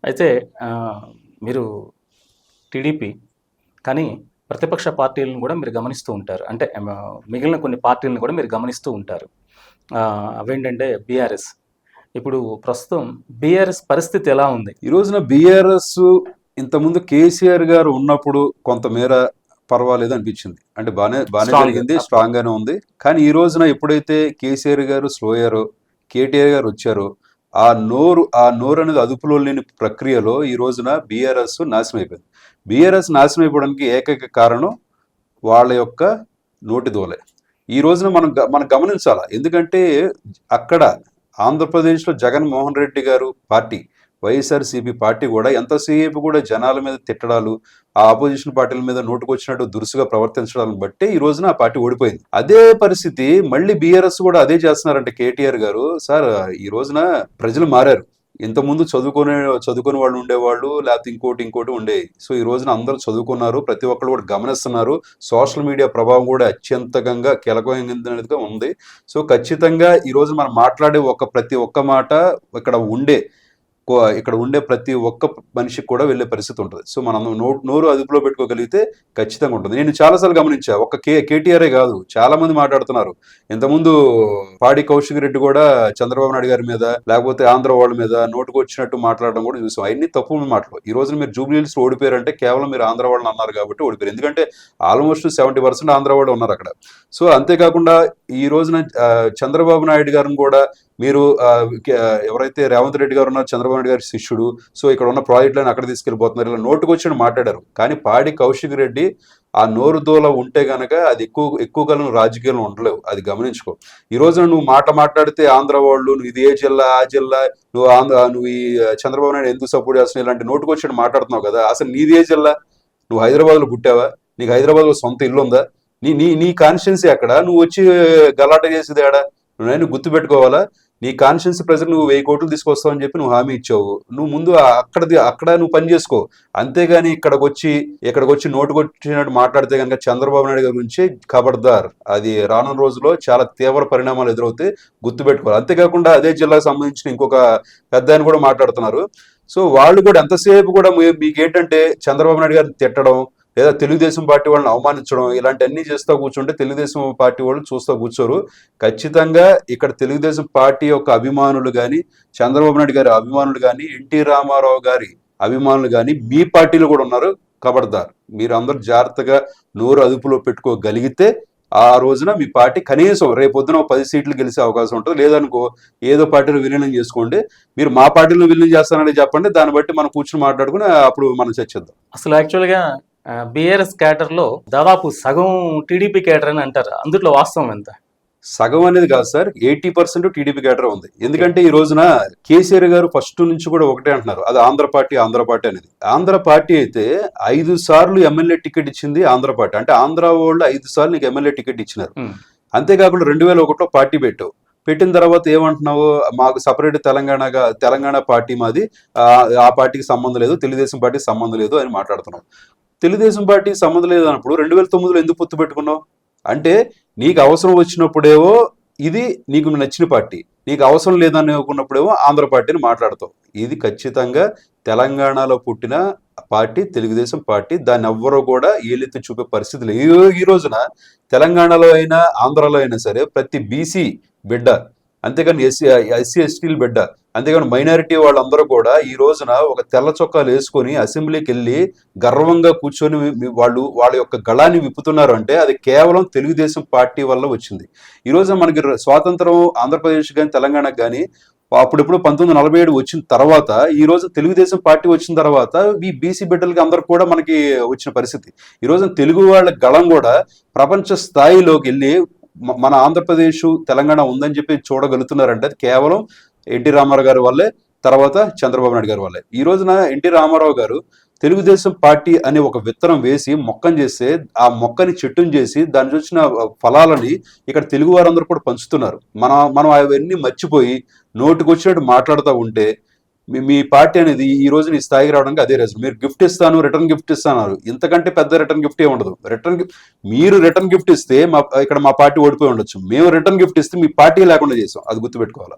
అయితే మీరు టీడీపీ కానీ ప్రతిపక్ష పార్టీలను కూడా మీరు గమనిస్తూ ఉంటారు. అంటే మిగిలిన కొన్ని పార్టీలను కూడా మీరు గమనిస్తూ ఉంటారు. అవేంటంటే బీఆర్ఎస్. ఇప్పుడు ప్రస్తుతం బీఆర్ఎస్ పరిస్థితి ఎలా ఉంది? ఈ రోజున బీఆర్ఎస్ ఇంతకుముందు కేసీఆర్ గారు ఉన్నప్పుడు కొంతమేర పర్వాలేదు అనిపించింది. అంటే బాగానే జరిగింది, స్ట్రాంగ్ గానే ఉంది. కానీ ఈ రోజున ఎప్పుడైతే కేసీఆర్ గారు స్లో అయ్యారో, కేటీఆర్ గారు వచ్చారో, ఆ నోరు అనేది అదుపులో లేని ప్రక్రియలో ఈ రోజున బీఆర్ఎస్ నాశనం అయిపోయింది. బీఆర్ఎస్ నాశనం అయిపోవడానికి ఏకైక కారణం వాళ్ళ యొక్క నోటి దోలే. ఈ రోజున మనం గమనించాలా. ఎందుకంటే అక్కడ ఆంధ్రప్రదేశ్లో జగన్మోహన్ రెడ్డి గారు పార్టీ, వైఎస్ఆర్సీపీ పార్టీ కూడా ఎంతసేపు కూడా జనాల మీద తిట్టడాలు, ఆ ఆపోజిషన్ పార్టీల మీద నోటుకొచ్చినట్టు దురుసుగా ప్రవర్తించడాలను బట్టే ఈ రోజున ఆ పార్టీ ఓడిపోయింది. అదే పరిస్థితి మళ్ళీ బీఆర్ఎస్ కూడా అదే చేస్తున్నారంటే కేటీఆర్ గారు. సార్, ఈ రోజున ప్రజలు మారారు. ఇంతకుముందు చదువుకునే వాళ్ళు ఉండేవాళ్ళు, లేకపోతే ఇంకోటి ఉండేవి. సో ఈ రోజున అందరూ చదువుకున్నారు, ప్రతి ఒక్కరు కూడా గమనిస్తున్నారు. సోషల్ మీడియా ప్రభావం కూడా అత్యంతకంగా కీలకమైనదిగా ఉంది. సో ఖచ్చితంగా ఈ రోజు మనం మాట్లాడే ప్రతి ఒక్క మాట ఇక్కడ ఉండే ప్రతి ఒక్క మనిషికి కూడా వెళ్ళే పరిస్థితి ఉంటుంది. సో మనం నోరు అదుపులో పెట్టుకోగలిగితే ఖచ్చితంగా ఉంటుంది. నేను చాలాసార్లు గమనించా, కేటీఆర్ఏ కాదు, చాలా మంది మాట్లాడుతున్నారు. ఇంతకుముందు పాడి కౌశిక్ రెడ్డి కూడా చంద్రబాబు నాయుడు గారి మీద, లేకపోతే ఆంధ్ర వాళ్ళ మీద నోటుకు వచ్చినట్టు మాట్లాడడం కూడా చూసాం. అవన్నీ తప్పు మాటలు. ఈ రోజు మీరు జూబ్లీహిల్స్ ఓడిపోయారంటే కేవలం మీరు ఆంధ్ర వాళ్ళని అన్నారు కాబట్టి ఓడిపోయారు. ఎందుకంటే ఆల్మోస్ట్ 70% ఆంధ్ర వాళ్ళు ఉన్నారు అక్కడ. సో అంతేకాకుండా ఈ రోజున చంద్రబాబు నాయుడు గారిని కూడా మీరు ఎవరైతే రేవంత్ రెడ్డి గారు ఉన్నారు, చంద్రబాబు నాయుడు గారి శిష్యుడు, సో ఇక్కడ ఉన్న ప్రాజెక్టులను అక్కడ తీసుకెళ్లిపోతున్నారు, ఇలా నోటుకు వచ్చి మాట్లాడారు. కానీ పాడి కౌశిక్ రెడ్డి ఆ నోరు దోల ఉంటే గనక అది ఎక్కువ కాలం రాజకీయాలు ఉండలేవు. అది గమనించుకో. ఈ రోజున నువ్వు మాట్లాడితే ఆంధ్ర వాళ్ళు, నువ్వు ఇది ఏ జిల్లా ఆ జిల్లా, నువ్వు ఈ చంద్రబాబు నాయుడు ఎందుకు సపోర్ట్ చేస్తున్నావు, ఇలాంటి నోటుకు వచ్చి మాట్లాడుతున్నావు కదా. అసలు నీది ఏ జిల్లా? నువ్వు హైదరాబాద్లో పుట్టావా? నీకు హైదరాబాద్లో సొంత ఇల్లు ఉందా? నీ కాన్స్టిట్యున్సీ అక్కడ, నువ్వు వచ్చి గలాట చేసేది ఆడ. నువ్వు గుర్తుపెట్టుకోవాలా. నీ కాన్షియన్స్ ప్రజలు నువ్వు 1000 కోట్లు తీసుకొస్తావు అని చెప్పి నువ్వు హామీ ఇచ్చావు. నువ్వు ముందు అక్కడ నువ్వు పని చేసుకో. అంతేగాని ఇక్కడికి వచ్చి నోటుకొచ్చినట్టు మాట్లాడితే కనుక చంద్రబాబు నాయుడు గారి గురించి ఖబర్దార్, అది రానున్న రోజుల్లో చాలా తీవ్ర పరిణామాలు ఎదురవుతాయి, గుర్తుపెట్టుకోవాలి. అంతేకాకుండా అదే జిల్లాకు సంబంధించిన ఇంకొక పెద్ద ఆయన కూడా మాట్లాడుతున్నారు. సో వాళ్ళు కూడా ఎంతసేపు కూడా మీకేంటంటే చంద్రబాబు నాయుడు గారిని తిట్టడం, లేదా తెలుగుదేశం పార్టీ వాళ్ళని అవమానించడం, ఇలాంటివన్నీ చేస్తూ కూర్చుంటే తెలుగుదేశం పార్టీ వాళ్ళు చూస్తూ కూర్చోరు. ఖచ్చితంగా ఇక్కడ తెలుగుదేశం పార్టీ యొక్క అభిమానులు కానీ, చంద్రబాబు నాయుడు గారి అభిమానులు కానీ, ఎన్టీ రామారావు గారి అభిమానులు కానీ మీ పార్టీలో కూడా ఉన్నారు. ఖబర్దార్, మీరు అందరూ జాగ్రత్తగా నోరు అదుపులో పెట్టుకోగలిగితే ఆ రోజున మీ పార్టీ కనీసం రేపొద్దున 10 సీట్లు గెలిచే అవకాశం ఉంటుంది. లేదనుకో ఏదో పార్టీలో విలీనం చేసుకోండి. మీరు మా పార్టీలో విలీనం చేస్తానని చెప్పండి, దాన్ని బట్టి మనం కూర్చుని మాట్లాడుకుని అప్పుడు మనం చర్చిద్దాం. అసలు యాక్చువల్గా బీఆర్ఎస్ క్యాడర్లో దాదాపు సగం టీడీపీ క్యాడర్ అని అంటారు. అందులో వాస్తవం ఎంత? సగం అనేది కాదు సార్, 80% టీడీపీ క్యాడర్ ఉంది. ఎందుకంటే ఈ రోజున కేసీఆర్ గారు ఫస్ట్ నుంచి కూడా ఒకటే అంటున్నారు, అది ఆంధ్ర పార్టీ అనేది. ఆంధ్ర పార్టీ అయితే 5 సార్లు ఎమ్మెల్యే టికెట్ ఇచ్చింది ఆంధ్ర పార్టీ. అంటే ఆంధ్ర వాళ్ళు 5 సార్లు నీకు ఎమ్మెల్యే టికెట్ ఇచ్చినారు. అంతేకాకుండా 2001లో పార్టీ పెట్టిన తర్వాత ఏమంటున్నావు, మాకు సపరేట్ తెలంగాణ పార్టీ మాది, ఆ పార్టీకి సంబంధం లేదు, తెలుగుదేశం పార్టీకి సంబంధం లేదు అని మాట్లాడుతున్నావు. తెలుగుదేశం పార్టీకి సంబంధం లేదు అన్నప్పుడు 2009లో ఎందుకు పొత్తు పెట్టుకున్నావు? అంటే నీకు అవసరం వచ్చినప్పుడేవో ఇది నీకు నచ్చిన పార్టీ, నీకు అవసరం లేదని అనుకున్నప్పుడేమో ఆంధ్ర పార్టీని మాట్లాడతావు. ఇది ఖచ్చితంగా తెలంగాణలో పుట్టిన పార్టీ తెలుగుదేశం పార్టీ. దాన్ని ఎవ్వరూ కూడా ఏలెత్తి చూపే పరిస్థితి లేదు. ఈ రోజున తెలంగాణలో అయినా ఆంధ్రాలో అయినా సరే ప్రతి బీసీ బిడ్డ, అంతేగాని ఎస్సీ ఎస్టీల బిడ్డ, అంతేగాని మైనారిటీ వాళ్ళందరూ కూడా ఈ రోజున ఒక తెల్ల చొక్కాలు వేసుకొని అసెంబ్లీకి వెళ్ళి గర్వంగా కూర్చొని వాళ్ళ యొక్క గళాన్ని విప్పుతున్నారు అంటే అది కేవలం తెలుగుదేశం పార్టీ వల్ల వచ్చింది. ఈ రోజున మనకి స్వాతంత్రం ఆంధ్రప్రదేశ్ కానీ తెలంగాణకు కానీ అప్పుడిప్పుడు 1947 వచ్చిన తర్వాత, ఈ రోజు తెలుగుదేశం పార్టీ వచ్చిన తర్వాత ఈ బీసీ బిడ్డలకి అందరికి కూడా మనకి వచ్చిన పరిస్థితి. ఈ రోజున తెలుగు వాళ్ళ గళం కూడా ప్రపంచ స్థాయిలోకి వెళ్ళి మన ఆంధ్రప్రదేశ్ తెలంగాణ ఉందని చెప్పి చూడగలుగుతున్నారంటే అది కేవలం ఎన్టీ రామారావు గారి వల్లే, తర్వాత చంద్రబాబు నాయుడు గారి వల్లే. ఈ రోజున ఎన్టీ రామారావు గారు తెలుగుదేశం పార్టీ అనే ఒక విత్తనం వేసి మొక్కను చేస్తే, ఆ మొక్కని చెట్టును చేసి దాని వచ్చిన ఫలాలని ఇక్కడ తెలుగు వారందరూ కూడా పంచుతున్నారు. మనం అవన్నీ మర్చిపోయి నోటికొచ్చినట్టు మాట్లాడుతూ ఉంటే మీ పార్టీ అనేది ఈ రోజు నీ స్థాయికి రావడానికి అదే రీజన్. మీరు గిఫ్ట్ ఇస్తాను, రిటర్న్ గిఫ్ట్ ఇస్తాను, ఇంతకంటే పెద్ద రిటర్న్ గిఫ్ట్ ఏమి ఉండదు. మీరు రిటర్న్ గిఫ్ట్ ఇస్తే ఇక్కడ మా పార్టీ ఓడిపోయి ఉండొచ్చు. మేము రిటర్న్ గిఫ్ట్ ఇస్తే మీ పార్టీ లేకుండా చేసాం, అది గుర్తుపెట్టుకోవాలి.